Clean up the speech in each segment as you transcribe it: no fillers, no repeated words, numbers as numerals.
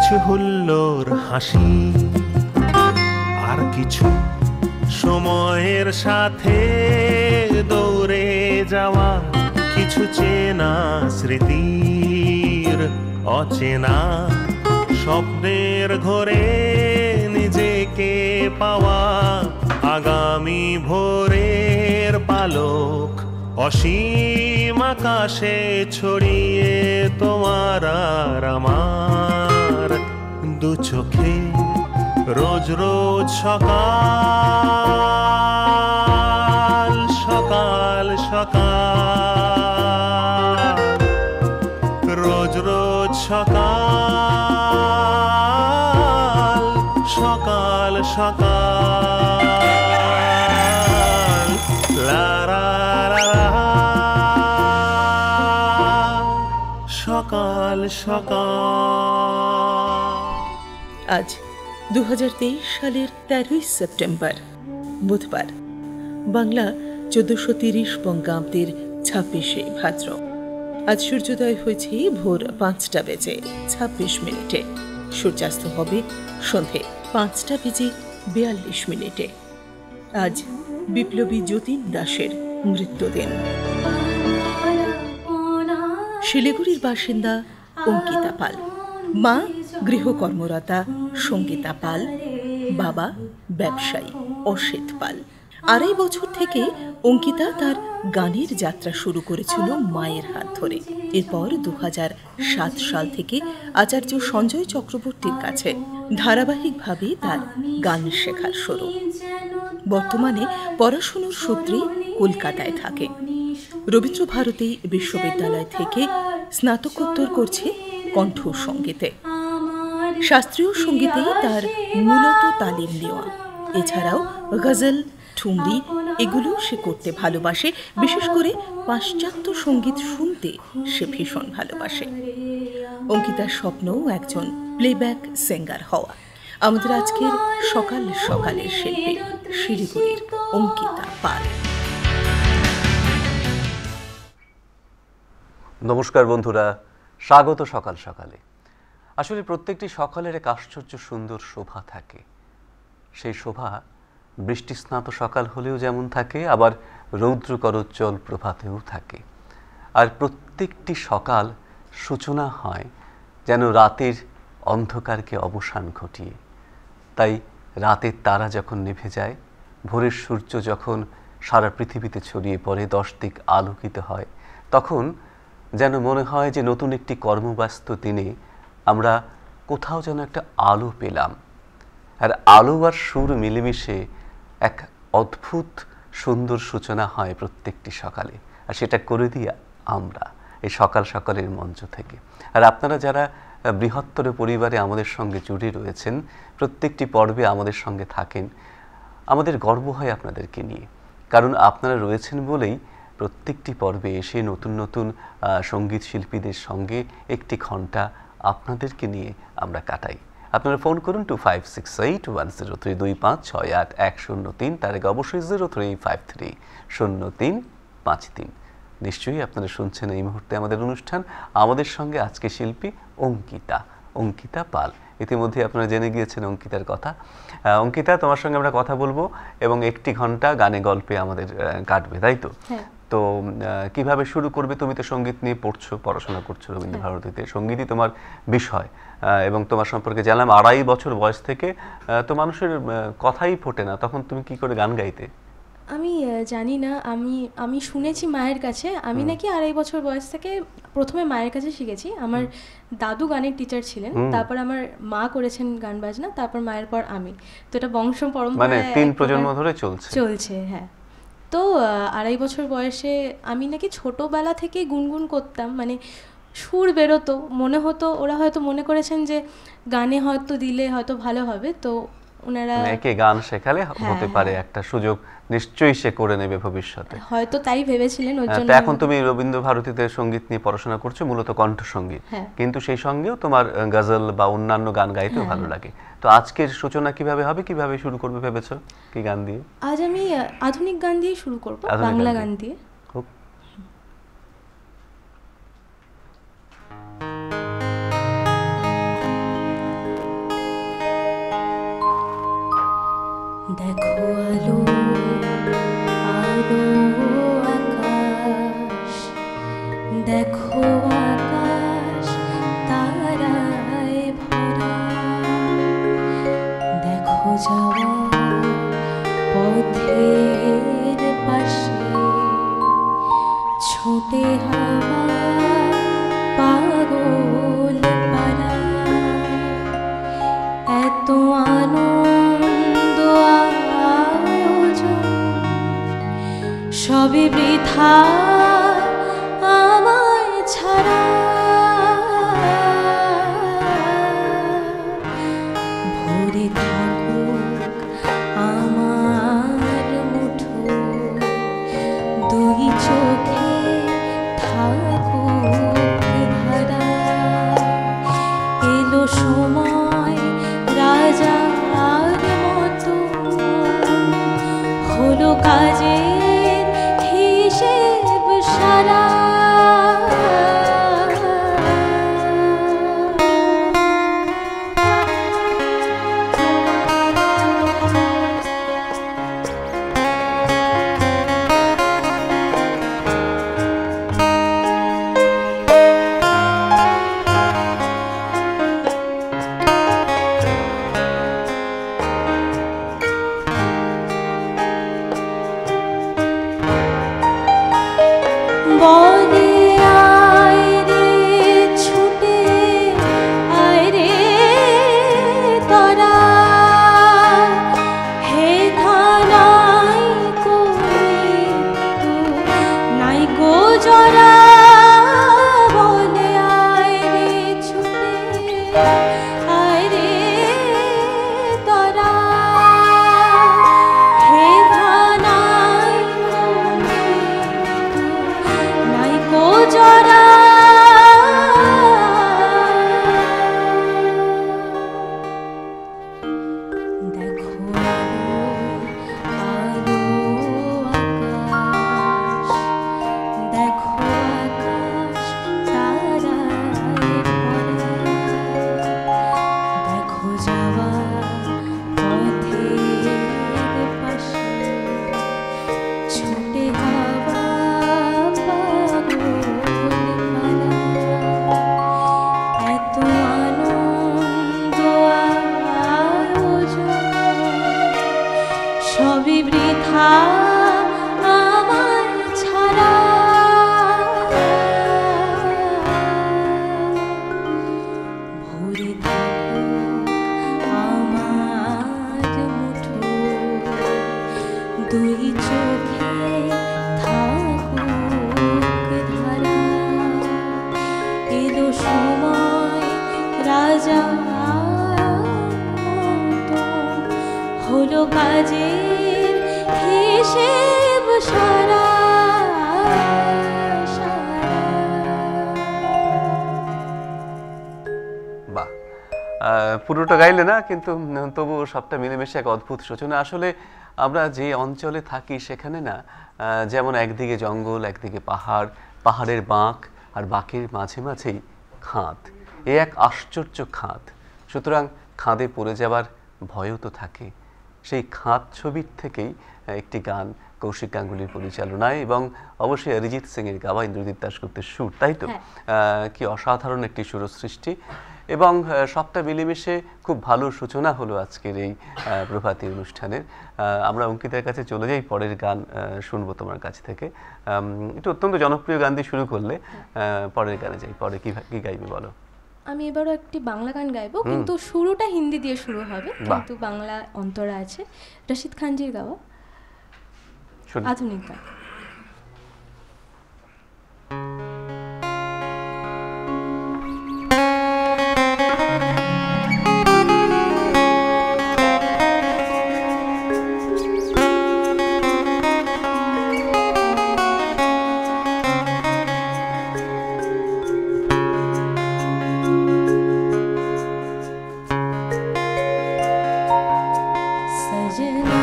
কিছু হুল্লোড় হাসি, আর কিছু সময়ের সাথে দৌড়ে যাওয়া, কিছু চেনা স্মৃতির অচেনা স্বপ্নের ঘরে নিজেকে পাওয়া, আগামী ভোরের পালক অসীম আকাশে ছড়িয়ে তোমার আর আমার দু চোখে রোজ রোজ সকাল সকাল সকাল, রোজ রোজ সকাল সকাল সকাল, লা লা লা, সকাল সকাল। আজ 2023 সালের 13 সেপ্টেম্বর বুধবার, বাংলা 1430 বঙ্গাব্দের 26শে ভাদ্র। আজ সূর্যোদয় হয়েছে ভোর 5:26, সূর্যাস্ত হবে সন্ধে 5:42। আজ বিপ্লবী যতীন দাসের মৃত্যুদিন। শিলিগুড়ির বাসিন্দা অঙ্কিতা পাল, মা গৃহকর্মরতা সঙ্গীতা পাল, বাবা ব্যবসায়ী অসিত পাল। 2.5 বছর থেকে অঙ্কিতা তার গানের যাত্রা শুরু করেছিল মায়ের হাত ধরে। এরপর 2007 সাল থেকে আচার্য সঞ্জয় চক্রবর্তীর কাছে ধারাবাহিকভাবে তার গান শেখার শুরু। বর্তমানে পড়াশোনার সূত্রে কলকাতায় থাকে। রবীন্দ্রভারতী বিশ্ববিদ্যালয় থেকে স্নাতকোত্তর করছে কণ্ঠ সঙ্গীতে। শাস্ত্রীয় সঙ্গীতেই তার মূলত তালিম নেওয়া। এছাড়াও গজল, ঠুমরি এগুলো সে করতে ভালোবাসে। বিশেষ করে পাশ্চাত্য সঙ্গীত শুনতে সে ভীষণ ভালোবাসে। অঙ্কিতার স্বপ্নও একজন প্লেব্যাক সিঙ্গার হওয়া। আমাদের আজকের সকাল সকালের শিল্পী শিলিগুড়ির অঙ্কিতা পাল। নমস্কার বন্ধুরা, স্বাগত সকাল সকালে। আসলে প্রত্যেকটি সকালের এক আশ্চর্য সুন্দর শোভা থাকে। সেই শোভা বৃষ্টিস্নাত সকাল হলেও যেমন থাকে, আবার রৌদ্রকরোজ্জ্বল প্রভাতেও থাকে। আর প্রত্যেকটি সকাল সূচনা হয় যেন রাতের অন্ধকারকে অবসান ঘটিয়ে। তাই রাতের তারা যখন নিভে যায়, ভোরের সূর্য যখন সারা পৃথিবীতে ছড়িয়ে পড়ে, 10 দিক আলোকিত হয়, তখন যেন মনে হয় যে নতুন একটি কর্মব্যস্ত দিনে আমরা কোথাও যেন একটা আলো পেলাম। আর আলো আর সুর মিলেমিশে এক অদ্ভুত সুন্দর সূচনা হয় প্রত্যেকটি সকালে। আর সেটা করে দিই আমরা এই সকাল সকালের মঞ্চ থেকে। আর আপনারা যারা বৃহত্তর পরিবারে আমাদের সঙ্গে জুড়ে রয়েছেন, প্রত্যেকটি পর্বে আমাদের সঙ্গে থাকেন, আমাদের গর্ব হয় আপনাদেরকে নিয়ে। কারণ আপনারা রয়েছেন বলেই প্রত্যেকটি পর্বে এসে নতুন নতুন সঙ্গীত শিল্পীদের সঙ্গে একটি ঘন্টা আপনাদেরকে নিয়ে আমরা কাটাই। আপনারা ফোন করুন 25681032568103, তার আগে অবশ্যই 03530353। নিশ্চয়ই আপনারা শুনছেন এই মুহূর্তে আমাদের অনুষ্ঠান। আমাদের সঙ্গে আজকে শিল্পী অঙ্কিতা পাল। ইতিমধ্যে আপনারা জেনে গিয়েছেন অঙ্কিতার কথা। অঙ্কিতা, তোমার সঙ্গে আমরা কথা বলবো এবং একটি ঘন্টা গানে গল্পে আমাদের কাটবে, তাই তো? তো কিভাবে শুরু করবে? তুমি তো সঙ্গীত নিয়ে পড়াশোনা করছো রবীন্দ্রভারতীতে, সঙ্গীতই তোমার বিষয়। এবং তোমার সম্পর্কে জানলাম 2.5 বছর বয়স থেকে তো মানুষের কথাই ফোটে না, তখন তুমি কি করে গান গাইতে? আমি জানি না, আমি শুনেছি মায়ের কাছে। আমি নাকি 2.5 বছর বয়স থেকে প্রথমে মায়ের কাছে শিখেছি। আমার দাদু গানের টিচার ছিলেন, তারপর আমার মা করেছেন গান বাজনা, তারপর মায়ের পর আমি। তো এটা বংশ পরম্পরায়, মানে 3 প্রজন্ম ধরে চলছে। হ্যাঁ। তো 2.5 বছর বয়সে আমি নাকি ছোটবেলা থেকেই গুনগুন করতাম। মানে সুর বেরোতো, মনে হতো ওরা হয়তো মনে করেছেন যে গানে হয়তো দিলে হয়তো ভালো হবে, তো ওনারা একে গান শেখালে হতে পারে একটা সুযোগ, নিশ্চয়ই সে করে নেবে ভবিষ্যতে, হয়তো তাই ভেবেছিলেন। ওর জন্য এখন তুমি রবীন্দ্রভারতীতে সঙ্গীত নিয়ে পড়াশোনা করছো, মূলত কণ্ঠসঙ্গীত, কিন্তু সেই সঙ্গেও তোমার গজল বা অন্যান্য গান গাইতেও ভালো লাগে। তো আজকের সূচনা কিভাবে হবে, কিভাবে শুরু করবে ভেবেছো? কি গান দিয়ে? আজ আমি আধুনিক গান দিয়ে শুরু করব, বাংলা গান দিয়ে। দেখো আলো আলো আকাশ, দেখো আকাশ তারায় ভরা, দেখো যাওয়া পথের পাশে ছোটে হাওয়া পাগল পারা, এত আনন্দ আয়োজন সবই বৃথা আমায় ছাড়া, ভরে থাকুক আমার মুঠো, দুই চোখে থাকুক ধারা, এলো সময় রাজার মতো, হলো কাজের হিসেব সারা। বলে আয় রে ছুটে আয় রে তোরা, হে থানাই কই নাই গো জরা, বলে আয় রে ছুটে আয় রে তোরা, হে থানাই নাই গো জরা, দেখো আলো আকাশ, দেখো আকাশ তারায় ভরা, দেখো যাওয়া পথের পাশে ছোটে হাওয়া পাগল পারা, এত আনন্দ আয়োজন সবই বৃথা আমায় ছাড়া, ভরে থাকুক আমার মুঠো, দুই চোখে থাকুক ধারা, এলো সময় রাজা হলো কাজের হিসেব সারা সারা। বাহ, পুরোটা গাইলে না, কিন্তু তবুও সবটা মিলেমিশে এক অদ্ভুত সূচনা। আসলে আমরা যে অঞ্চলে থাকি সেখানে না, যেমন একদিকে জঙ্গল, একদিকে পাহাড়, পাহাড়ের বাঁক, আর বাঁকের মাঝে মাঝেই খাদ। এ এক আশ্চর্য খাদ। সুতরাং খাদে পড়ে যাওয়ার ভয়ও তো থাকে। সেই খাদ ছবির থেকেই একটি গান কৌশিক গাঙ্গুলির পরিচালনায়, এবং অবশ্যই অরিজিৎ সিং এর গাওয়া, ইন্দ্রজিৎ দাশগুপ্তের সুর, তাই তো? কি অসাধারণ একটি সুর সৃষ্টি, এবং সবটা মিলেমিশে খুব ভালো সূচনা হলো আজকের এই প্রভাতী অনুষ্ঠানের। আমরা অঙ্কিতার কাছে চলে যাই, পরের গান শুনবো তোমার কাছ থেকে। একটু অত্যন্ত জনপ্রিয় গান দিয়ে শুরু করলে, পরের গানে যাই। পরে কি গাইবে বলো? আমি এবারও একটি বাংলা গান গাইবো, কিন্তু শুরুটা হিন্দি দিয়ে শুরু হবে, কিন্তু বাংলা অন্তরা আছে। রশিদ খানজির গাওয়া আধুনিক গান। सजना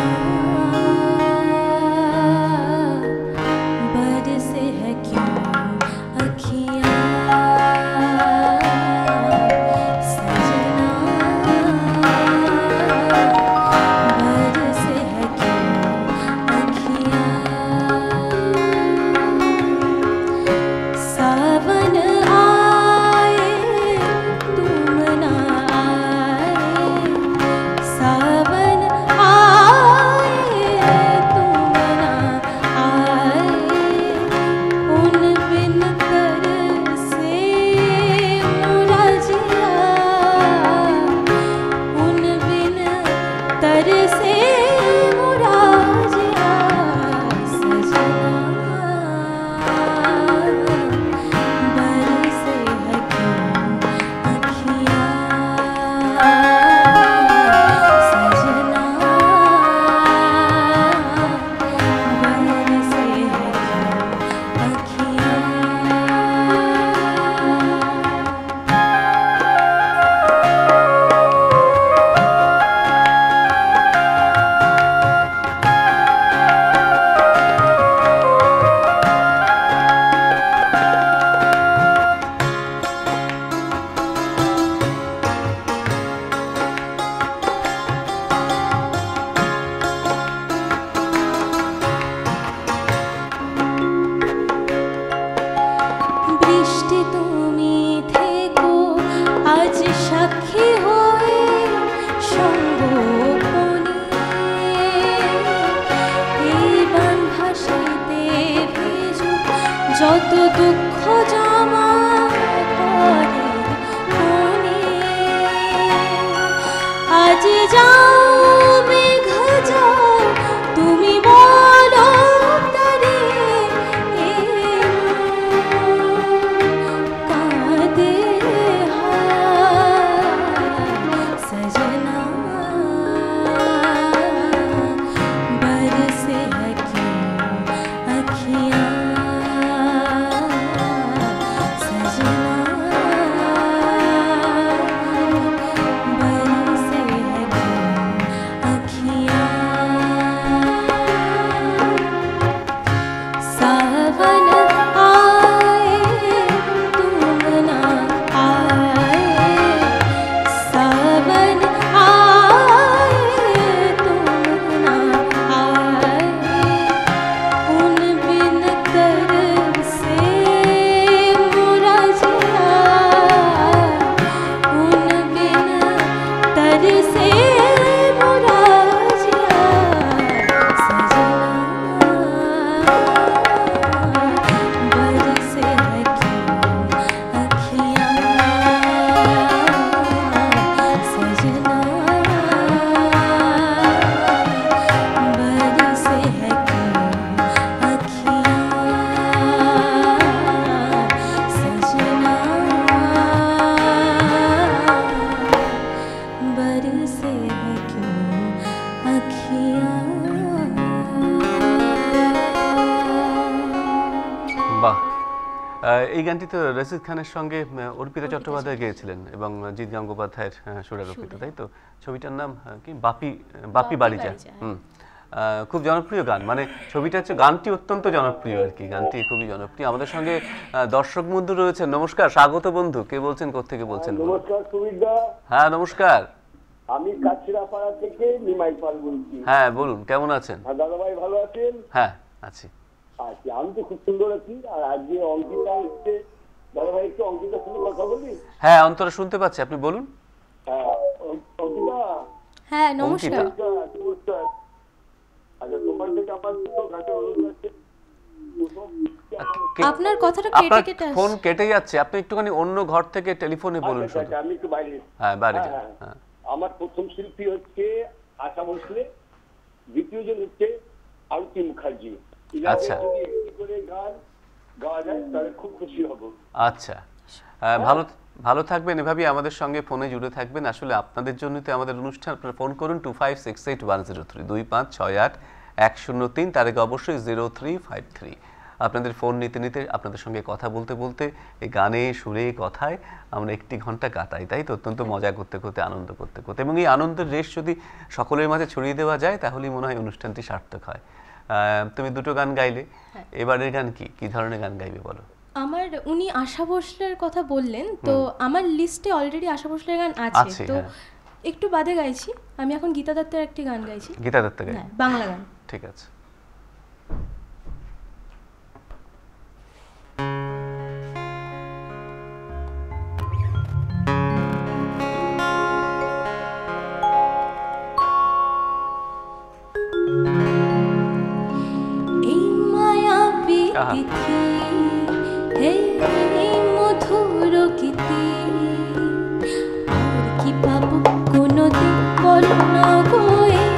যত দুঃখ জমা ঘরে কোণে, আজ যাও মেঘ যাও তুমি বলো তারে, কাঁদে সजना बरसे है क्यों अखियाँ, सजना बरसे है क्यों अखियाँ। सावन आए तुम ना आए, सावन आए तुम ना आए, उन बिन तरसे मोरा जिया, उन बिन तरसे मोरा जिया, सजना बरसे है क्यों अखियाँ, सजना बरसे है क्यों अखियाँ, सजना बरसे है क्यों अखियाँ। বাহ, এই গানটি তো রশিদ খানের সঙ্গে অর্পিতা চট্টোপাধ্যায় গেয়েছিলেন এবং জিৎ গঙ্গোপাধ্যায়ের সুরে রচিত, তাই তো? ছবিটার নাম কি? বাপি বাপি বাড়িজা। খুব জনপ্রিয় গান, মানে ছবিটা হচ্ছে, গানটি অত্যন্ত জনপ্রিয় আর কি, গানটি খুবই জনপ্রিয়। আমাদের সঙ্গে দর্শক বন্ধু রয়েছেন। নমস্কার, স্বাগত বন্ধু। কে বলছেন, কোত্থেকে বলছেন? নমস্কার সুবিধা, হ্যাঁ নমস্কার। আমি কাছিরাপাড়া থেকে নিমাই পাল বলছি। হ্যাঁ বলুন, কেমন আছেন? আর দাদা ভাই ভালো আছেন? হ্যাঁ আছি। আচ্ছা, আমি তো খুব সুন্দর আছি। আর আজকে অঙ্কিতা এসছে, দাদা ভাই একটু অঙ্কিতার সঙ্গে কথা বলি। হ্যাঁ অন্তরা শুনতে পাচ্ছি, আপনি বলুন। হ্যাঁ, অঙ্কিতা। হ্যাঁ নমস্কার। নমস্কার। আচ্ছা, তোমার থেকে আমার দুটো গানের অনুরোধ আছে। আপনার কথাটা কেটে আপনার কেটে ফোন আসছে। কেটে যাচ্ছে, আপনি একটুখানি অন্য ঘর থেকে টেলিফোনে বলুন আচ্ছা, শুধু। আচ্ছা, আমি একটু বাইরে। হ্যাঁ বাইরে যান। হ্যাঁ, হ্যাঁ। আমার প্রথম শিল্পী হচ্ছে আশা ভোসলে, দ্বিতীয় জন হচ্ছে আরতি মুখার্জি। আচ্ছা। যদি একটি করে গান গাওয়া যায় তাহলে খুব খুশি হব। আচ্ছা, ভালো ভালো থাকবেন, এভাবেই আমাদের সঙ্গে ফোনে জুড়ে থাকবেন। আসলে আপনাদের জন্যই তো আমাদের অনুষ্ঠান। আপনারা ফোন করুন 25681003 25681003, তার আগে অবশ্যই 0353। আপনাদের ফোন নিতে নিতে, আপনাদের সঙ্গে কথা বলতে বলতে, এই গানে সুরে কথায় আমরা 1 ঘন্টা কাটাই, তাই তো? অত্যন্ত মজা করতে করতে, আনন্দ করতে করতে, এবং এই আনন্দের রেশ যদি সকলের মাঝে ছড়িয়ে দেওয়া যায় তাহলেই মনে হয় অনুষ্ঠানটি সার্থক হয়। তুমি দুটো গান গাইলে, এবারের গান কি ধরনের গান গাইবে বলো? আমার উনি আশা ভোসলের কথা বললেন, তো আমার লিস্টে অলরেডি আশা ভোসলের গান আছে, তো হ্যাঁ। একটু বাদে গাইছি। আমি এখন গীতা দত্তের একটি গান গাইছি। গীতা দত্ত গাই, হ্যাঁ, বাংলা গান। ঠিক আছে। এই মায়াবী তিথি, এই মধুর গীতি, আর কি পাবো কোনোদিন বলো না গো এই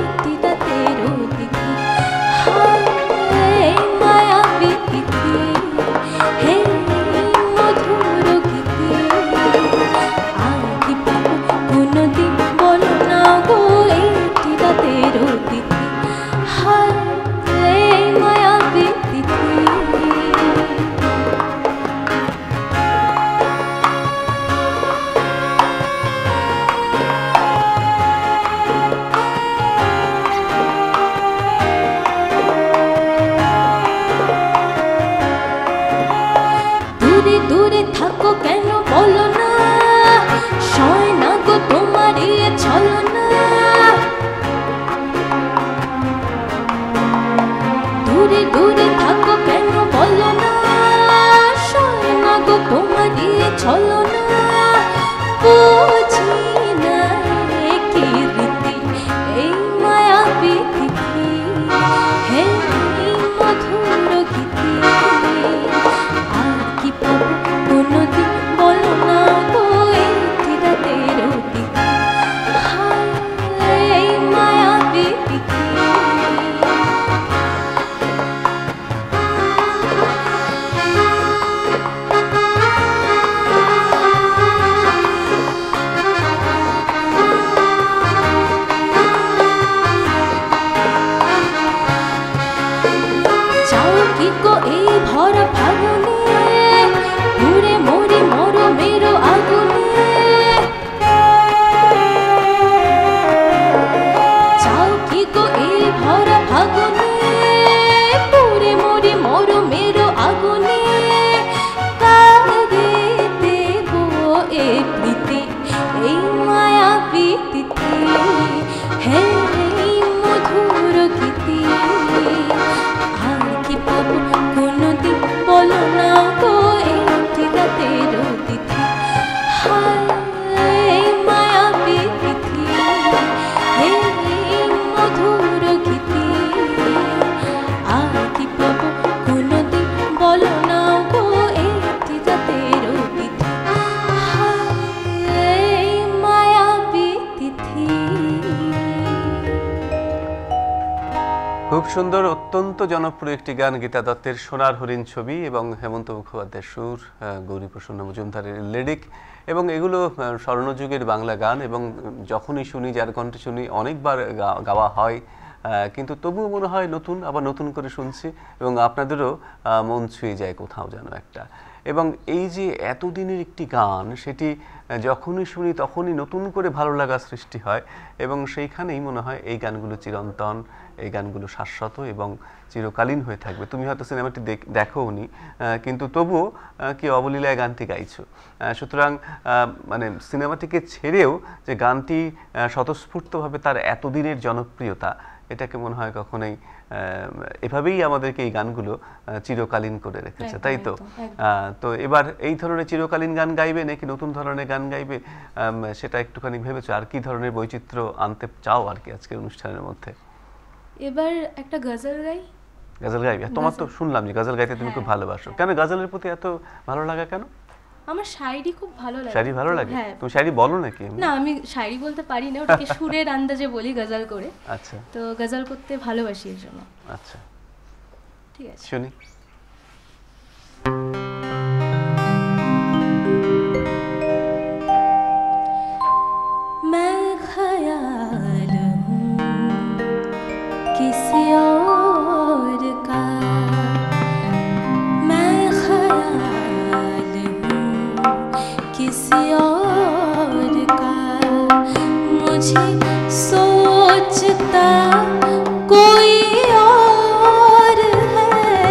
রাতের তিথি। এই মায়াবী তিথি, এই মধুর গীতি, আর কি পাবো কোনোদিন বলো না গো এই রাতের তিথি। এই মায়াবী তিথি। দূরে দূরে থাকো কেন বলো না, সয় না গো তোমার ইয়ে ছলো না। দূরে দূরে থাকো কেন বলো না, সয় না গো তোমার ইয়ে ছলো না। বুঝি না কি রীতি এই মায়াবী তিথি, হে মধুর গীতি, কি গো এই ভরা ফাগুনে ঘুরে মরি মরমের আগুনে চাও কি গো এই ভরা ফাগুনে ঘুরে মরি মরমের আগুনে কারে দেব এই প্রীতি এই মায়া প্রীতি হে মধুর গীতি আর কি পাবো কোনদিন বলো না গো এই রাতের তিথি হায় মায়া প্রীতি হে মধুর গীতি আর কি পাবো কোনদিন বলো না গো এই রাতের তিথি হায় মায়া তিথি। খুব সুন্দর, অত্যন্ত জনপ্রিয় একটি গান, গীতা দত্তের সোনার হরিণ ছবি এবং হেমন্ত মুখোপাধ্যায়ের সুর, গৌরীপ্রসন্ন মজুমদারের লিরিক, এবং এগুলো স্বর্ণযুগের বাংলা গান এবং যখনই শুনি, যার কণ্ঠে শুনি, অনেকবার গাওয়া হয়, কিন্তু তবুও মনে হয় নতুন, আবার নতুন করে শুনছি এবং আপনাদেরও মন ছুঁয়ে যায় কোথাও যেন একটা। এবং এই যে এতদিনের একটি গান, সেটি যখনই শুনি তখনই নতুন করে ভালো লাগা সৃষ্টি হয় এবং সেইখানেই মনে হয় এই গানগুলো চিরন্তন, এই গানগুলো শাশ্বত এবং চিরকালীন হয়ে থাকবে। তুমি হয়তো সিনেমাটি দেখোনি, কিন্তু তবুও কি অবলীলায় গানটি গাইছো। সুতরাং মানে সিনেমাটিকে ছেড়েও যে গানটি স্বতঃস্ফূর্তভাবে তার এতদিনের জনপ্রিয়তা, এটাকে মনে হয় কখনোই এভাবেই আমাদেরকে এই গানগুলো চিরকালীন করে রেখেছে, তাই তো? তো এবার এই ধরনের চিরকালীন গান গাইবে নাকি নতুন ধরনের গান গাইবে, সেটা একটুখানি ভেবেছো? আর কি ধরনের বৈচিত্র্য আনতে চাও আর কি আজকের অনুষ্ঠানের মধ্যে? এবার একটা গজল গাই। গজল গাইবে? তোমার তো শুনলাম যে গজল গাইতে তুমি খুব ভালোবাসো। কেন গজলের প্রতি এত ভালো লাগা কেন? আমার শায়রি খুব ভালো লাগে। শায়রি ভালো লাগে? হ্যাঁ। তুমি শায়রি বলো নাকি? না, আমি শায়রি বলতে পারি না, ওটাকে সুরের আন্দাজে বলি গজল করে। আচ্ছা। তো গজল করতে ভালোবাসি এর জন্য। আচ্ছা, ঠিক আছে, শুনি। मैं ख्याल हूँ किसी और का, मैं ख्याल हूँ किसी और का, मुझे सोचता कोई और है,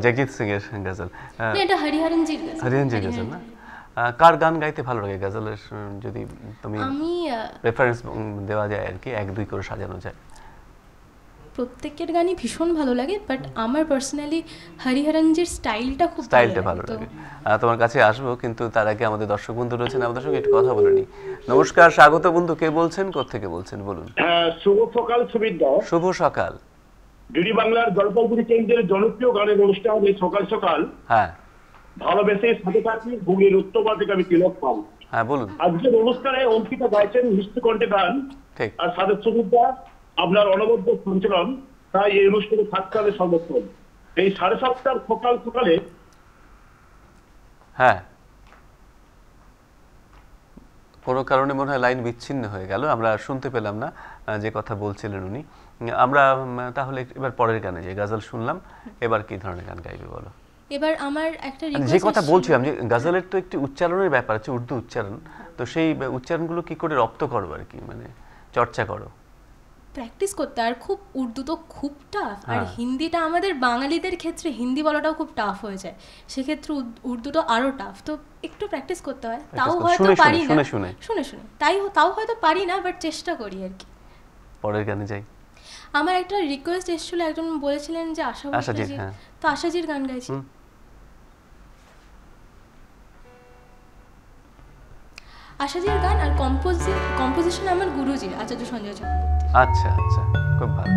জগজিৎ সিং এর গজল। না, এটা হরিহরনজির গজল। হরিহরনজির গজল না? কার গান গাইতে ভালো লাগে গজলের, যদি তুমি আমি রেফারেন্স দেওয়া যায় আর কি, এক দুই করে সাজানো যায়? প্রত্যেকের গানই ভীষণ ভালো লাগে, বাট আমার পার্সোনালি হরিহরনজির স্টাইলটা খুব স্টাইলটা ভালো লাগে। তোমার কাছে আসবো, কিন্তু তার আগে আমাদের দর্শক বন্ধু রয়েছেন, আমাদের সঙ্গে একটু কথা বলে নিই। নমস্কার, স্বাগত বন্ধু, কে বলছেন, কোত্থেকে বলছেন বলুন? হ্যাঁ, শুভ সকাল সুবিধা। শুভ সকাল। ডিডি বাংলার জলপাইগুড়ি কেন্দ্রের জনপ্রিয় গানের অনুষ্ঠান এই সকাল সকাল। হ্যাঁ ভালোবেসে সাথে থাকি হুগলির উত্তরপাড়া থেকে আমি তিলক পাল। হ্যাঁ বলুন। আজকের অনুষ্ঠানে অঙ্কিতা গাইছেন মিষ্টি কণ্ঠে গান, ঠিক। আর সাথে সুবিধা আপনার অনবদ্য সঞ্চালন, তাই এই অনুষ্ঠানে থাকতে হবে সর্বক্ষণ। এই 7:30 সকাল সকালে। হ্যাঁ, কোনো কারণে মনে হয় লাইন বিচ্ছিন্ন হয়ে গেল, আমরা শুনতে পেলাম না যে কথা বলছিলেন উনি। আমরা তাহলে এবার পরের গানে যে গজল শুনলাম, এবার কি ধরনের গান গাইবে বলো? এবার আমার একটা যে কথা বলছিলাম যে গজলের তো একটি উচ্চারণের ব্যাপার আছে, উর্দু উচ্চারণ, তো সেই উচ্চারণগুলো কি করে রপ্ত করো আর কি, মানে চর্চা করো? প্র্যাকটিস করতে, আর খুব উর্দু তো খুব টাফ, আর হিন্দিটা আমাদের বাঙালিদের ক্ষেত্রে হিন্দি বলাটাও খুব টাফ হয়ে যায়, সেক্ষেত্রে উর্দুটা আরও টাফ, তো একটু প্র্যাকটিস করতে হয়। তাও হয়তো পারি না, শুনে শুনে তাও হয়তো পারি না, বাট চেষ্টা করি আর কি। পরের গানে যাই। আমার একটা রিকোয়েস্ট এসেছিল, একজন বলেছিলেন যে আশাজি, তো আশাজির গান গাইছি। আশাজির গান, আর কম্পোজিশন আমার গুরুজির, আচার্য সঞ্জয় চক্রবর্তী। আচ্ছা আচ্ছা, খুব ভালো।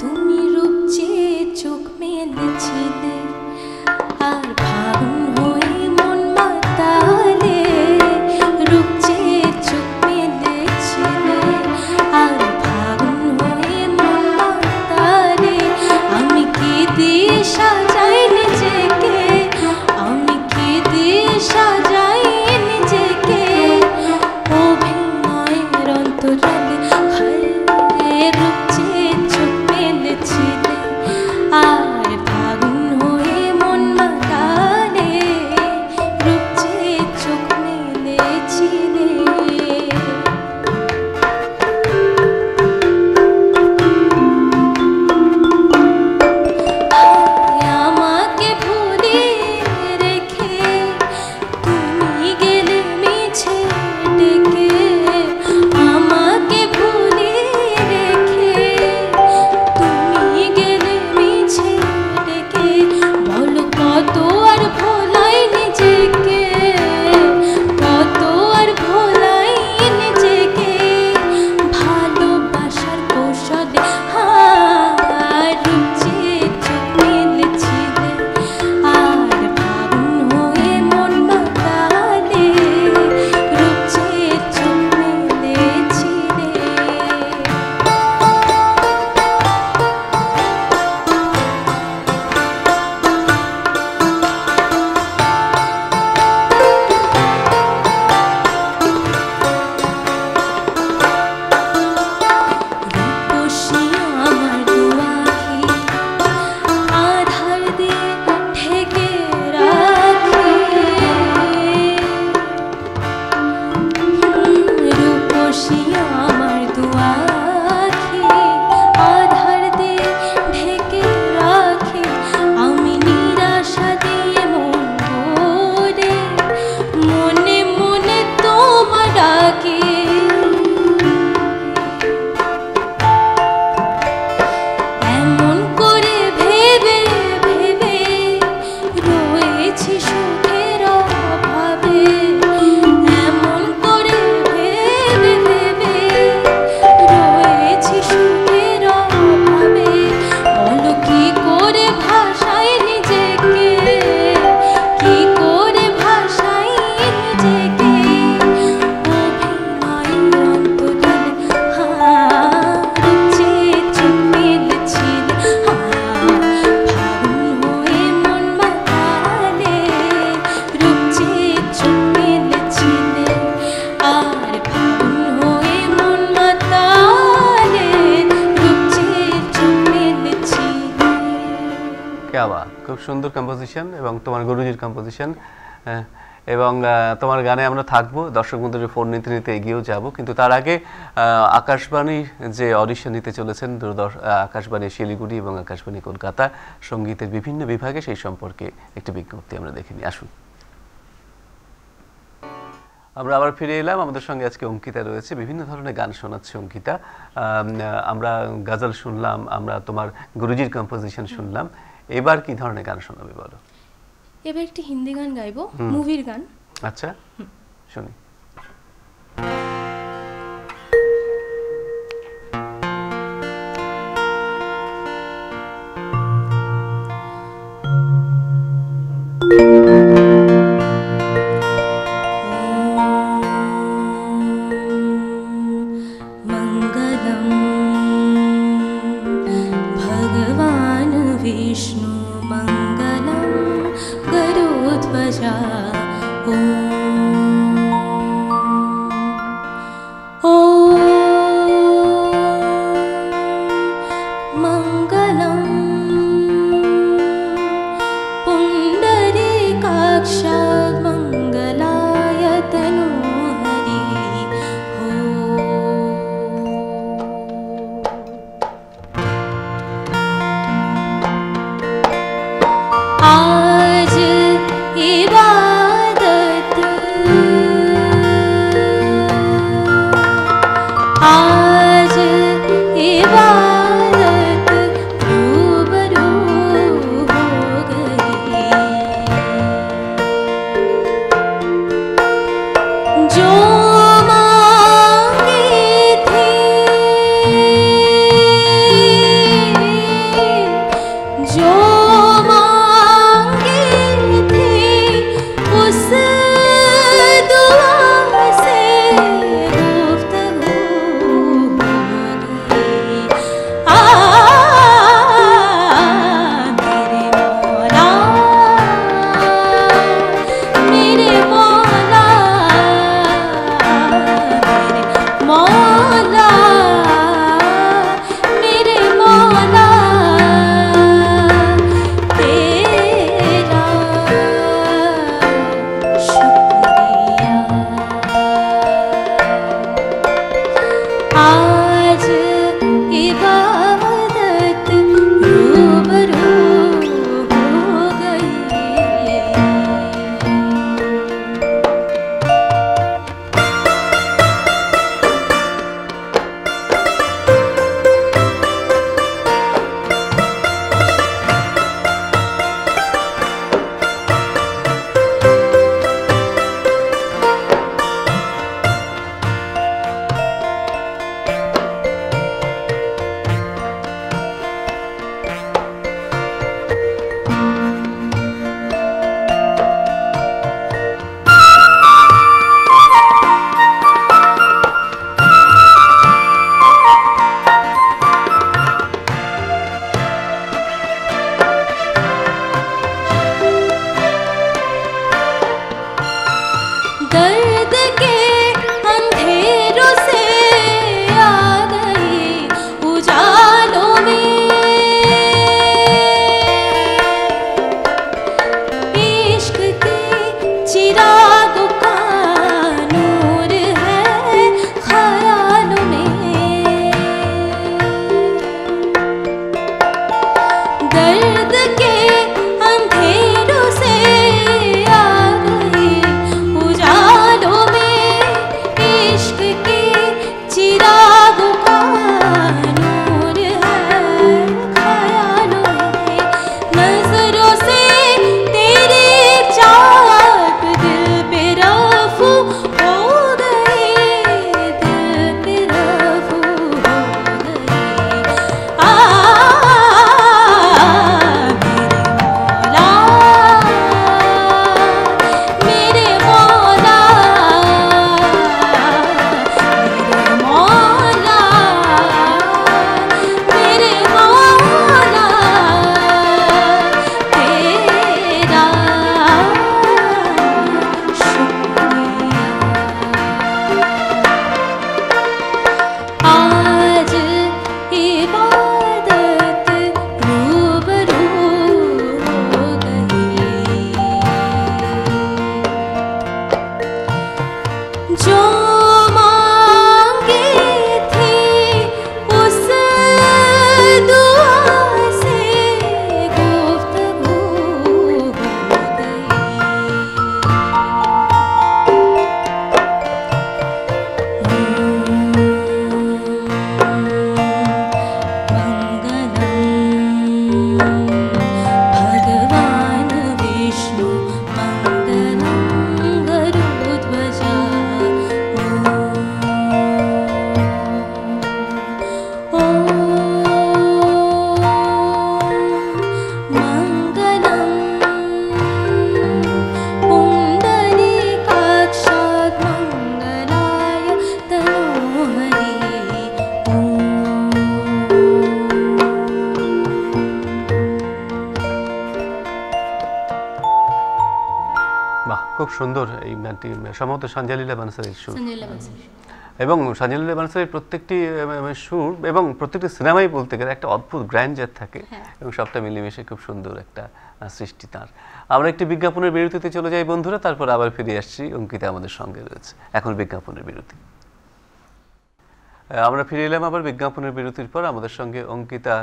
তুমি রূপ চেয়ে চোখ মেলেছিলে, আর ভাবুন হয়ে মন মাতালে, রূপ চেয়ে চোখ মেলেছিলে, আর ভাবুন হয়ে মন মাতালে, আমি কি দিয়ে সাজাই নিজেকে, আমি কি দিয়ে সাজাই নিজেকে, অভিনয়ের অন্তরালে হায় রূপ চেয়ে চোখ মেলেছিলে, আর ফাগুন হয়ে মন মাতালে, রূপ চেয়ে চোখ মেলেছিলে। আমাকে ভুলিয়ে রেখে তুমি গেলে মিছে ডেকে, আমাকে খুব সুন্দর কম্পোজিশন এবং তোমার গুরুজির কম্পোজিশন, এবং তোমার গানে আমরা থাকবো, দর্শক বন্ধুদের ফোন নিতে নিতে এগিয়েও যাব। কিন্তু তার আগে আকাশবাণীর যে অডিশন নিতে চলেছেন আকাশবাণী শিলিগুড়ি এবং আকাশবাণী কলকাতা সঙ্গীতের বিভিন্ন বিভাগে, সেই সম্পর্কে একটি বিজ্ঞপ্তি আমরা দেখে নিই, আসুন। আমরা আবার ফিরে এলাম, আমাদের সঙ্গে আজকে অঙ্কিতা রয়েছে, বিভিন্ন ধরনের গান শোনাচ্ছে অঙ্কিতা। আমরা গজল শুনলাম, আমরা তোমার গুরুজির কম্পোজিশন শুনলাম, এবার কি ধরনের গান শোনাবে বলো? এবার একটি হিন্দি গান গাইবো, মুভির গান। আচ্ছা, শুনি। সুন্দর এই গানটি, সম্ভবত সঞ্জয় বানসালের সুর সঞ্জয় লীলা বনসাল। এবং সঞ্জয় লীলা বানসালের প্রত্যেকটি সুর এবং প্রত্যেকটি সিনেমাই বলতে গেলে একটা অদ্ভুত গ্র্যান্ডার থাকে এবং সবটা মিলেমিশে খুব সুন্দর একটা সৃষ্টি তার। আমরা একটি বিজ্ঞাপনের বিরতিতে চলে যাই বন্ধুরা, তারপর আবার ফিরে আসছি। অঙ্কিতা আমাদের সঙ্গে রয়েছে। এখন বিজ্ঞাপনের বিরতি। আমরা ফিরে এলাম আবার বিজ্ঞাপনের বিরতির পর। আমাদের সঙ্গে অঙ্কিতা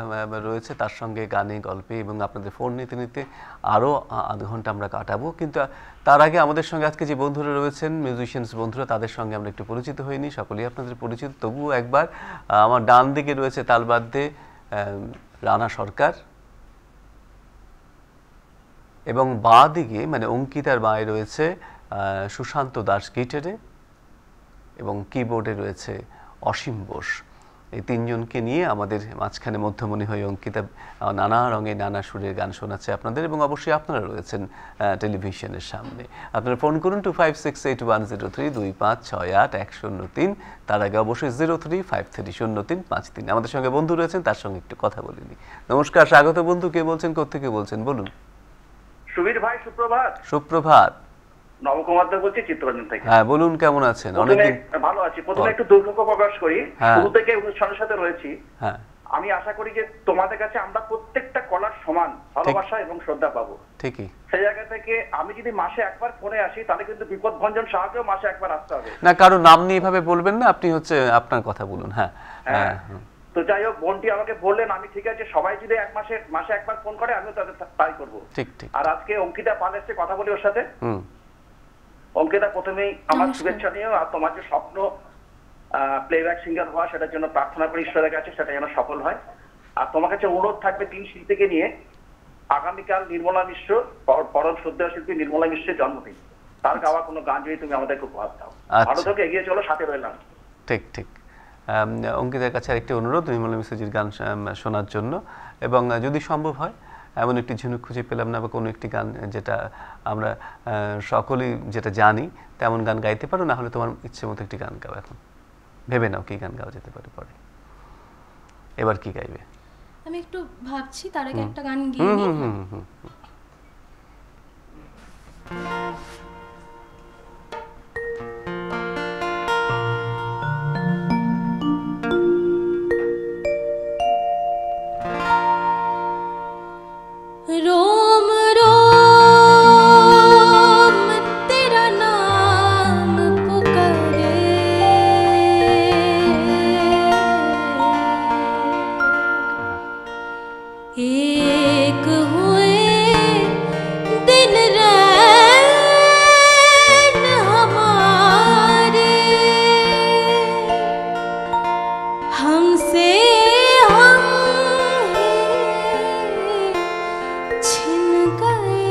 রয়েছে, তার সঙ্গে গানে গল্পে এবং আপনাদের ফোন নিতে নিতে আরও আধ ঘন্টা আমরা কাটাবো। কিন্তু তার আগে আমাদের সঙ্গে আজকে যে বন্ধুরা রয়েছেন, মিউজিশিয়ানস বন্ধুরা, তাদের সঙ্গে আমরা একটু পরিচিত হইনি। সকলেই আপনাদের পরিচিত, তবুও একবার। আমার ডান দিকে রয়েছে তালবাদ্যে রানা সরকার এবং বাঁ দিকে মানে অঙ্কিতার বাঁয়ে রয়েছে সুশান্ত দাস গিটারে এবং কিবোর্ডে রয়েছে অসীম বোস। এই তিনজনকে নিয়ে আমাদের মাঝখানে মধ্যমণি হয়ে অঙ্কিতা নানা রঙে নানা সুরের গান শোনাচ্ছে আপনাদের, এবং অবশ্যই আপনারা রয়েছেন টেলিভিশনের সামনে। আপনারা ফোন করুন 25681032 2568 তার আগে অবশ্যই 03530353। আমাদের সঙ্গে বন্ধু রয়েছেন, তার সঙ্গে একটু কথা বলিনি। নমস্কার, স্বাগত বন্ধু। কে বলছেন, কোত্থেকে বলছেন বলুন? সুবীর ভাই, সুপ্রভাত। সুপ্রভাত। নবকুমার দা বলছি, চিত্তরঞ্জন থেকে। হ্যাঁ বলুন, কেমন আছেন? অনেকদিন। ভালো আছি। প্রথমে একটু দুর্ভাগ্য প্রকাশ করি, শুরু থেকে অনুষ্ঠানের সাথে রয়েছি। হ্যাঁ, আমি আশা করি যে তোমাদের কাছে আমরা প্রত্যেকটা কলার সমান ভালোবাসা এবং শ্রদ্ধা পাবো। ঠিকই। সেই জায়গা থেকে আমি যদি মাসে একবার ফোনে আসি, তাহলে কিন্তু বিপদ ভঞ্জন সাহায্যেও মাসে একবার আসতে হবে না। কারো নাম নিয়ে এভাবে বলবেন না, আপনি হচ্ছে আপনার কথা বলুন। হ্যাঁ হ্যাঁ। তো যাই হোক, বোনটি আমাকে বললেন, আমি ঠিক আছে, সবাই যদি মাসে একবার ফোন করে আমিও তাদের তাই করবো। ঠিক ঠিক। আর আজকে অঙ্কিতা পাল এসে কথা বলি ওর সাথে। হুম। অঙ্কিতা, প্রথমেই আমার শুভেচ্ছা নিয়েও, আর তোমার যে স্বপ্ন প্লেব্যাক সিঙ্গার হওয়া, সেটার জন্য প্রার্থনা করি ঈশ্বরের কাছে সেটা যেন সফল হয়। আর তোমার কাছে অনুরোধ থাকবে, 3 শিল্পীকে নিয়ে আগামীকাল নির্মলা মিশ্র, পরম শ্রদ্ধেয় শিল্পী নির্মলা মিশ্রের জন্মদিন, তার গাওয়া কোনো গান যদি তুমি আমাদেরকে উপহার দাও। ভালো থেকে এগিয়ে চলো, সাথে রইলাম। ঠিক ঠিক। অঙ্কিতার কাছে আরেকটি অনুরোধ, নির্মলা মিশ্রজির গান শোনার জন্য, এবং যদি সম্ভব হয় এমন একটি ঝিনুক খুঁজে পেলাম না বা কোনো একটি গান যেটা আমরা সকলেই যেটা জানি তেমন গান গাইতে পারো, না হলে তোমার ইচ্ছে মতো একটি গান গাও। এখন ভেবে নাও কি গান গাওয়া যেতে পারে পরে। এবার কি গাইবে? আমি একটু ভাবছি, তার আগে একটা গান গিয়ে নিই। रोम रोम तेरा नाम पुकारे, एक हुए दिन रैन हमारे, हमसे हम छिन गए,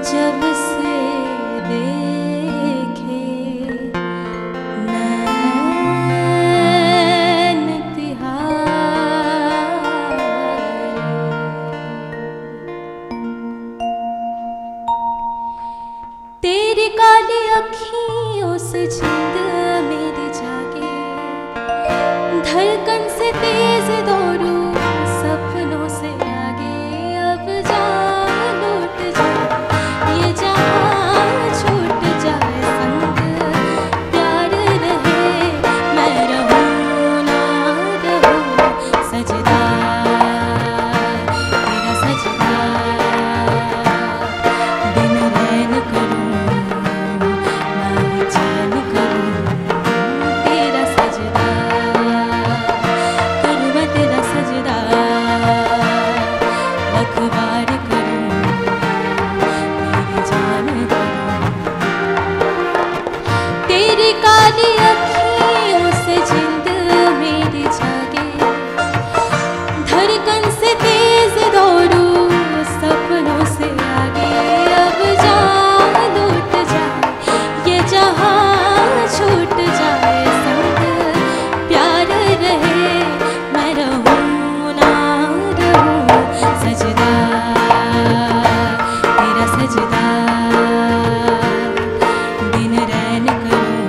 जब से देखे नैन तिहारे, तेरी काली अखियों से जिंद मेरी जागे, धड़कन से तेज दौड़ू सपनों से आगे, अब जान लौट जाए ये जहां, छूट जाए संग प्यार रहे, मैं रहूं ना रहूं सजदा तेरा सजदा, दिन रैन करूं ना चैन करूं तेरा सजदा, करूं मैं तेरा सजदा, लख बार करूं मेरी जान करूं, तेरी काली अखियों से जिंद मेरी जागे, धड़कन से तेज दौड़ू सपनों से आगे, अब जान लौट जाए ये जहां, छूट जाए संग प्यार रहे, मैं रहूं ना रहूं सजदा तेरा सजदा, दिन रैन करूं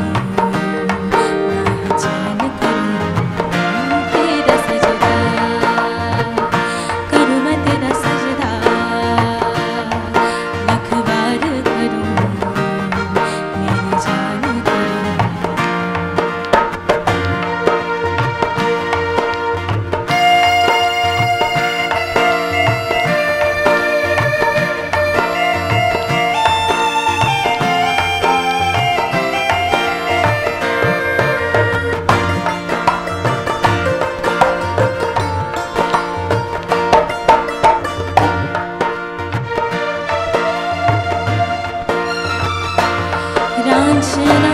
सजना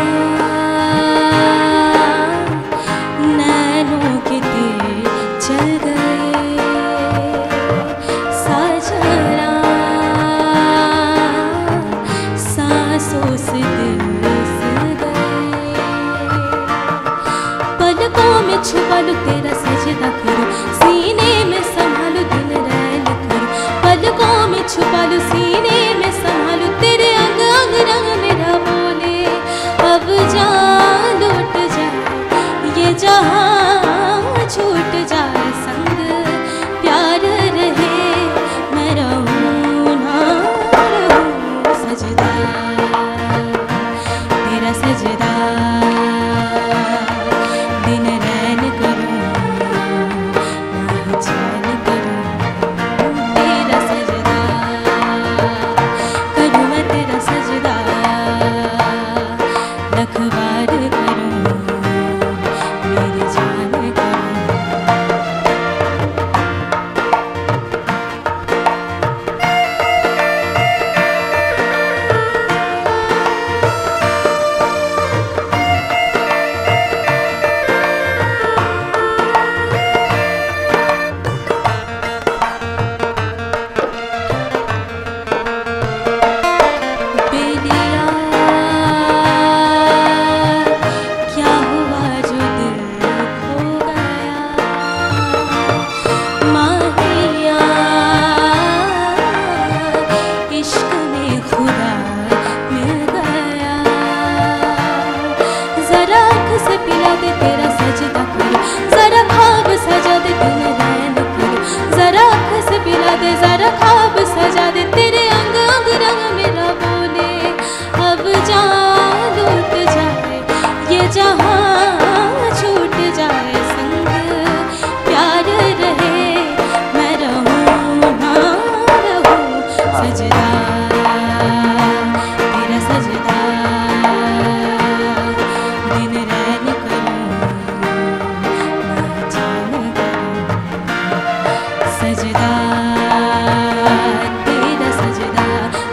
नैनों के तीर चल गए सजना सांसों से दिल फिर गए पलकों में छुपा लूं तेरा सजदा करूं सीने में संभालूं दिन रैन करूं पलकों में छुपा लूं सीने में संभालूं तेरे अंग अंग रंग मेरा बोले अब जान लौट जाए ये जहां छूट जाए संग प्यार रहे मैं रहूं ना रहूं सजदा तेरा सजदा दिन रैन करूं ना ही चैन करूं तेरा सजदा करूं मैं तेरा सजदा रखवार करूं मेरी जान करूं बेलिया क्या हुआ जो दिल खो गया माहिया इश्क में खुदा मिल गया जरा आँख से पिला दे तेरा सजदा करूं जरा ख्वाब सजा दे दिन रैन करूं जरा आँख से पिला दे जरा ख्वाब सजा दे तेरे अंग अंग रंग मेरा बोले अब जान लौट जाए ये जहां छूट जाए संग प्यार रहे मैं रहूं ना रहूं सजदा तेरा सजदा दिन रैन करूं ना जान करूं सजदा तेरा सजदा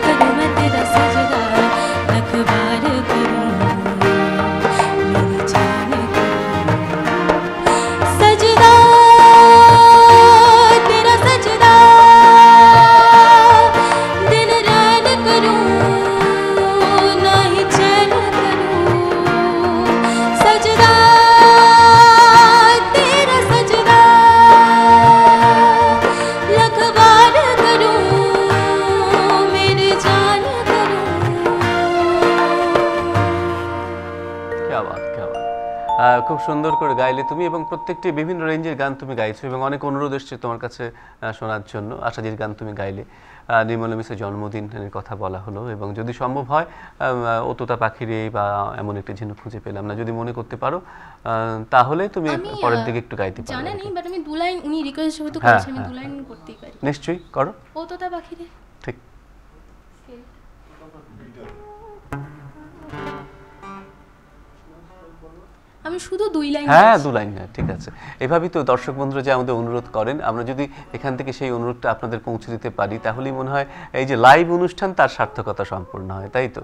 करूं मैं तेरा सजदा रखवार करूं मेरी जान करूं सजदा तेरा सजदा दिन रैन करूं ना ही चैन करूं सजदा तेरा सजदा रखवार करूं मेरी जान करूं क्या बात क्या बात খুব সুন্দর করে গাইলে তুমি এবং প্রত্যেকটি বিভিন্ন রেঞ্জের গান তুমি গাইছো এবং অনেক অনুরোধ এসেছে তোমার কাছে শোনার জন্য আশাজির গান তুমি গাইলে নির্মলা মিসের জন্মদিনের কথা বলা হলো এবং যদি সম্ভব হয় ও তোতা পাখিরে বা এমন একটি ঝিনুক খুঁজে পেলাম না যদি মনে করতে পারো তাহলে তুমি আমি পরের দিকে একটু গাইতে পারো জানা নেই বাট আমি দু লাইন উনি রিকোয়েস্ট যেহেতু হ্যাঁ, করেছেন আমি দু হ্যাঁ, লাইন করতেই পারি নিশ্চয়ই করো ও তোতা পাখি রে ঠিক আমি শুধু দুই লাইন হ্যাঁ দু লাইন ঠিক আছে এভাবেই তো দর্শক বন্ধুরা যে আমাদের অনুরোধ করেন আমরা যদি এখান থেকে সেই অনুরোধটা আপনাদের পৌঁছে দিতে পারি তাহলেই মনে হয় এই যে লাইভ অনুষ্ঠান তার সার্থকতা সম্পূর্ণ হয় তাই তো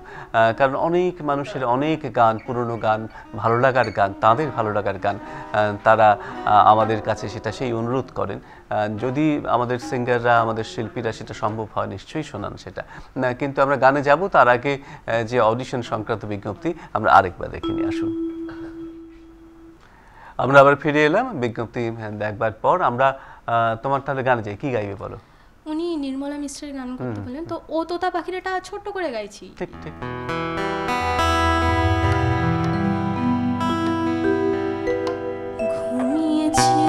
কারণ অনেক মানুষের অনেক গান পুরনো গান ভালো লাগার গান তাদের ভালো লাগার গান তারা আমাদের কাছে সেটা সেই অনুরোধ করেন যদি আমাদের সিঙ্গাররা আমাদের শিল্পীরা সেটা সম্ভব হয় নিশ্চয়ই শোনান সেটা কিন্তু আমরা গানে যাব তার আগে যে অডিশন সংক্রান্ত বিজ্ঞপ্তি আমরা আরেকবার দেখে নিয়ে আসুন আমরা আবার ফিরে এলাম বিজ্ঞপ্তি দেখবার পর আমরা তোমার তাহলে গানে যাই কি গাইবে বলো উনি নির্মলা মিশ্রের গান করতে বললেন তো ও তোতা পাখিটা ছোট্ট করে গাইছি ঠিক ঠিক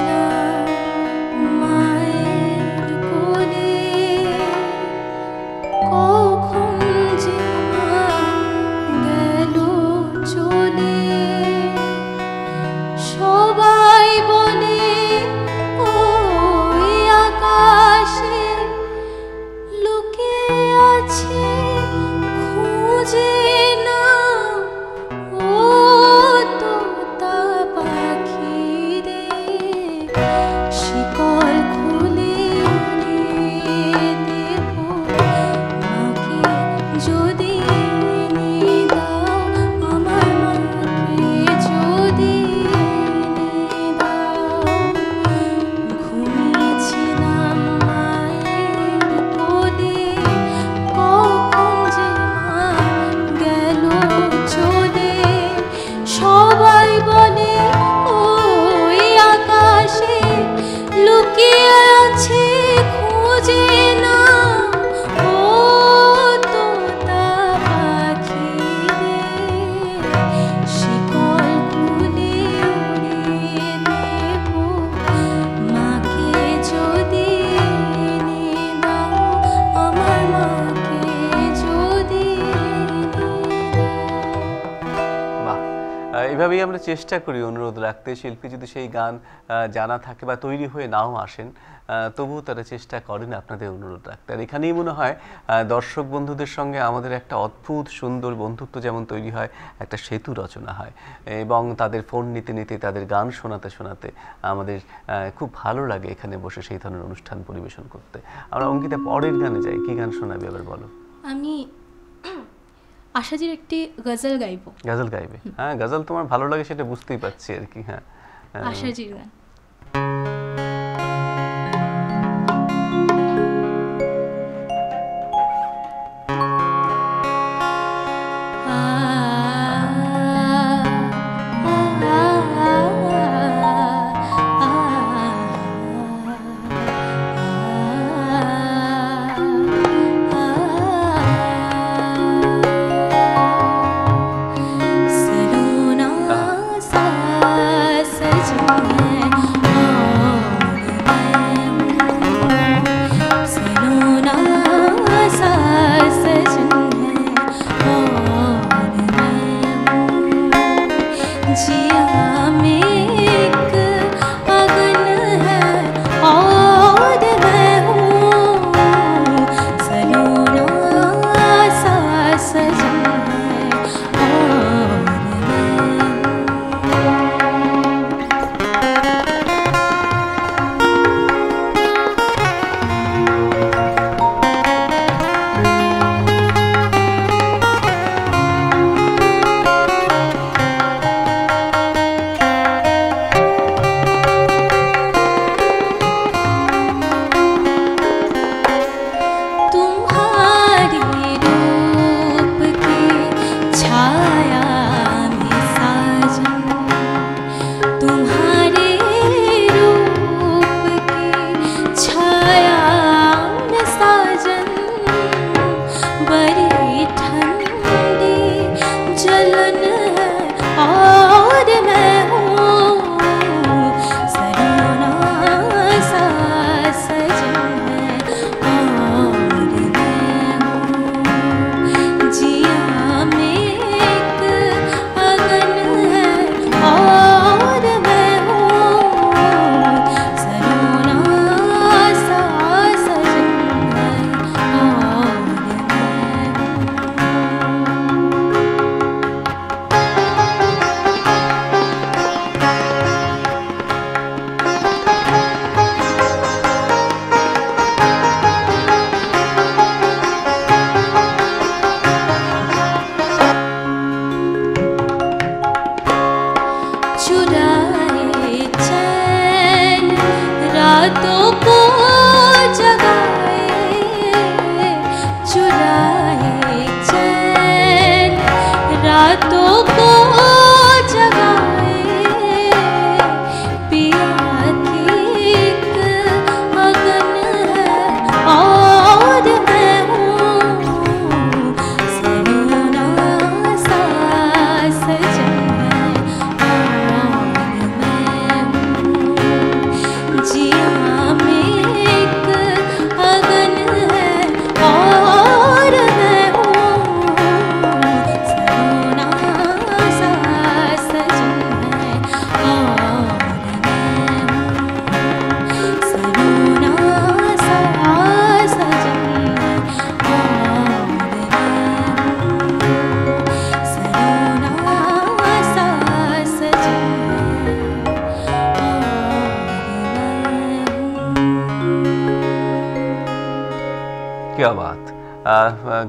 ঘুমিয়েছিলাম মায়ের কোলে কখন যে মা গেল চলে সবাই বলে ওই আকাশে লুকিয়ে আছে খুঁজে এভাবেই আমরা চেষ্টা করি অনুরোধ রাখতে, শিল্পী যদি সেই গান জানা থাকে বা তৈরি হয়ে নাও আসেন, তবুও তারা চেষ্টা করেন আপনাদের অনুরোধ রাখতে। আর এখানেই মনে হয় দর্শক বন্ধুদের সঙ্গে আমাদের একটা অদ্ভুত সুন্দর বন্ধুত্ব যেমন তৈরি হয়, একটা সেতু রচনা হয়, এবং তাদের ফোন নিতে নিতে তাদের গান শোনাতে শোনাতে আমাদের খুব ভালো লাগে এখানে বসে সেই ধরনের অনুষ্ঠান পরিবেশন করতে। আমরা অঙ্কিতা পরের গানে যাই, কি গান শোনাবে এবার বলো? আমি আশাজির একটি গজল গাইবো। গজল গাইবে? হ্যাঁ, গজল তোমার ভালো লাগে সেটা বুঝতেই পারছি আর কি। হ্যাঁ, আশাজির গান।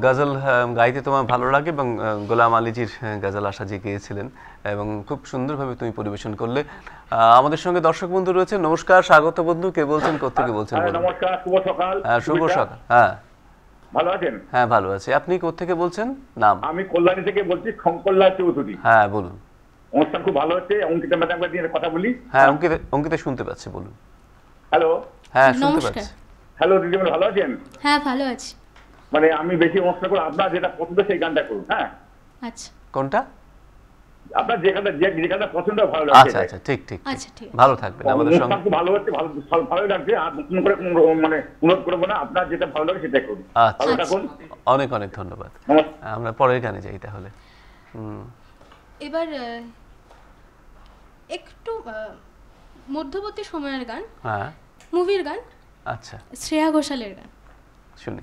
গজল গাইতে তোমার ভালো লাগে এবং গোলাম আলীজির গজল আশাজি গেয়েছিলেন এবং খুব সুন্দরভাবে তুমি পরিবেশন করলে। আমাদের সঙ্গে দর্শক বন্ধু রয়েছে। নমস্কার, স্বাগত বন্ধু। কে বলছেন, কোত্থেকে বলছেন? নমস্কার, শুভ সকাল। শুভ সকাল। হ্যাঁ, ভালো আছেন? হ্যাঁ, ভালো আছি। আপনি কোত্থেকে বলছেন? নাম? আমি কল্যাণী থেকে বলছি, শঙ্করলাল চৌধুরী। হ্যাঁ, বলুন। অনুষ্ঠান খুব ভালো হচ্ছে। অঙ্কিতা ম্যাডাম দিয়ে কথা বলি। হ্যাঁ, অঙ্কিতা শুনতে পাচ্ছি, বলুন। হ্যালো। হ্যাঁ, শুনতে পাচ্ছি। হ্যালো দিদি, ভালো আছেন? হ্যাঁ, ভালো আছি। মানে আমি বেশি অনুষ্ঠান করব, আপনার যেটা পছন্দ সেই গানটা করুন। হ্যাঁ, আচ্ছা। কোনটা? আপনার যে গানটা পছন্দ ভালো লাগছে। আচ্ছা আচ্ছা, ঠিক ঠিক। আচ্ছা, ঠিক। ভালো থাকবেন। আমাদের সঙ্গে খুব ভালো হচ্ছে, ভালো লাগছে। আর নতুন করে কোনো মানে অনুরোধ করবো না, আপনার যেটা ভালো লাগে সেটাই করুন। ভালো থাকুন। অনেক অনেক ধন্যবাদ। আমরা পরের গানে যাই তাহলে। এবার একটু মধ্যবর্তী সময়ের গান, হ্যাঁ মুভির গান, আচ্ছা শ্রেয়া ঘোষালের গান। শুনি।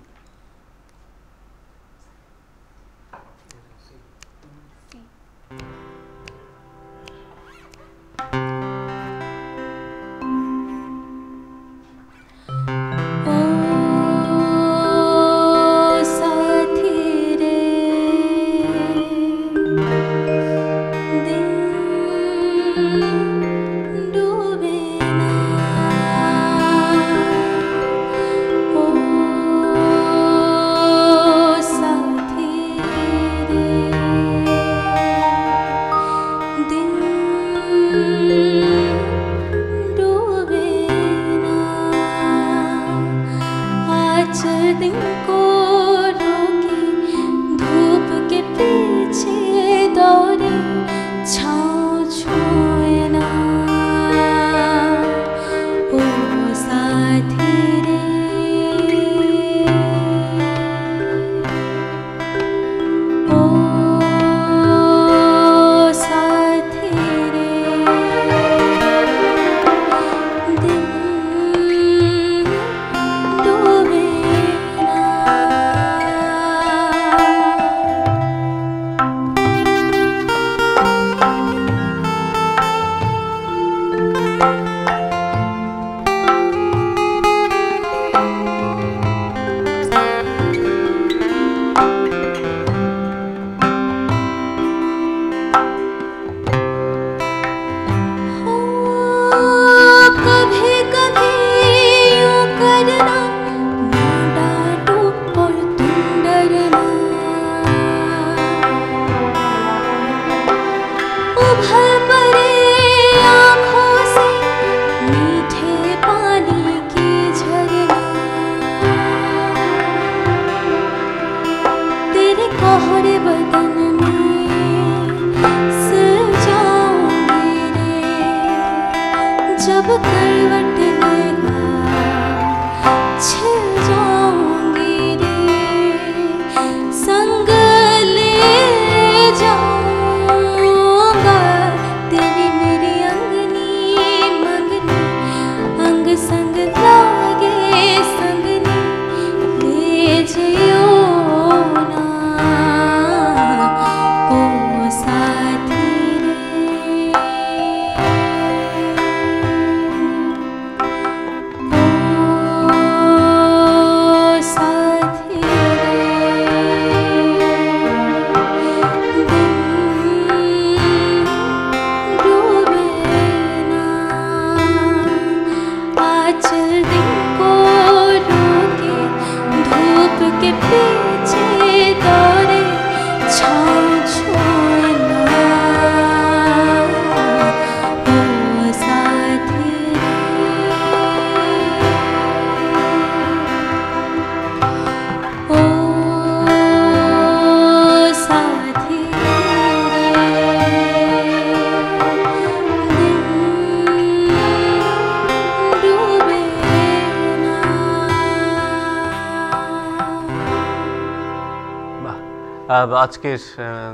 আজকের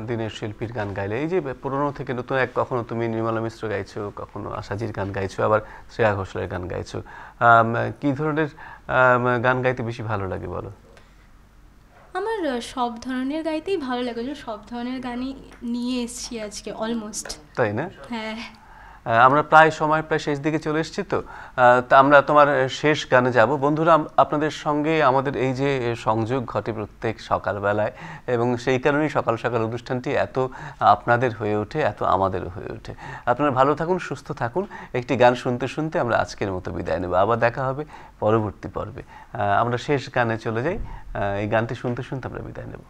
দিনের শিল্পীর গান গাইলে, এই যে পুরনো থেকে নতুন এক, কখনো তুমি নির্মলা মিশ্র গাইছো, কখনো আশাজির গান গাইছো, আবার শ্রেয়া ঘোষালের গান গাইছো, কি ধরনের গান গাইতে বেশি ভালো লাগে বলো? আমার সব ধরনের গাইতেই ভালো লাগে, সব ধরনের গানই নিয়ে এসেছি আজকে অলমোস্ট। তাই না? হ্যাঁ। আমরা প্রায় সময় প্রায় শেষ দিকে চলে এসেছি, তো আমরা তোমার শেষ গানে যাব। বন্ধুরা, আপনাদের সঙ্গে আমাদের এই যে সংযোগ ঘটে প্রত্যেক সকালবেলায়, এবং সেই কারণেই সকাল সকাল অনুষ্ঠানটি এত আপনাদের হয়ে ওঠে, এত আমাদেরও হয়ে ওঠে। আপনারা ভালো থাকুন, সুস্থ থাকুন। একটি গান শুনতে শুনতে আমরা আজকের মতো বিদায় নেব। আবার দেখা হবে পরবর্তী পর্বে। আমরা শেষ গানে চলে যাই, এই গানটি শুনতে শুনতে আমরা বিদায় নেব।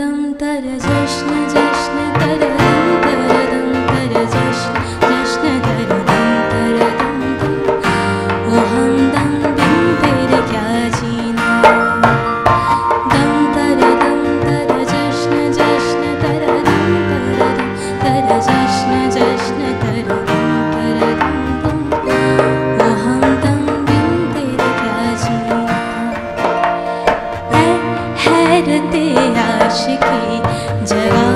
दम तर जश्न जश्न कर, दम तर जश्न जश्न कर, दम तर ओ हमदम बिन तेरे क्या जीना। दम तर जश्न जश्न हैरते आशिकी जगा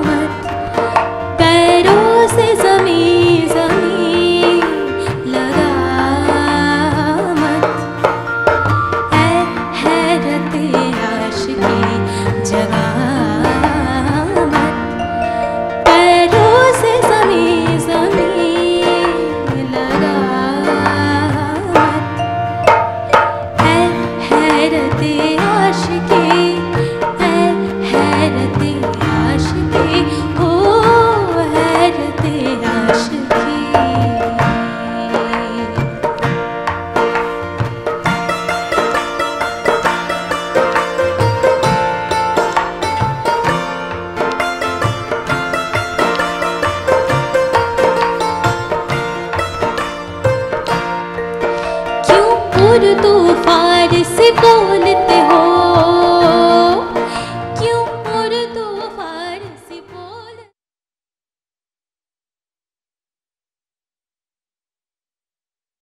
मत, पैरों से ज़मीं ज़मीं लगा मत, हैरते आशिकी जगा मत, पैरों से ज़मीं ज़मीं लगा मत, हैरते आशिकी, हैरते आशिकी, ओ हैरते आशिकी। क्यों उर्दू फारसी बोलते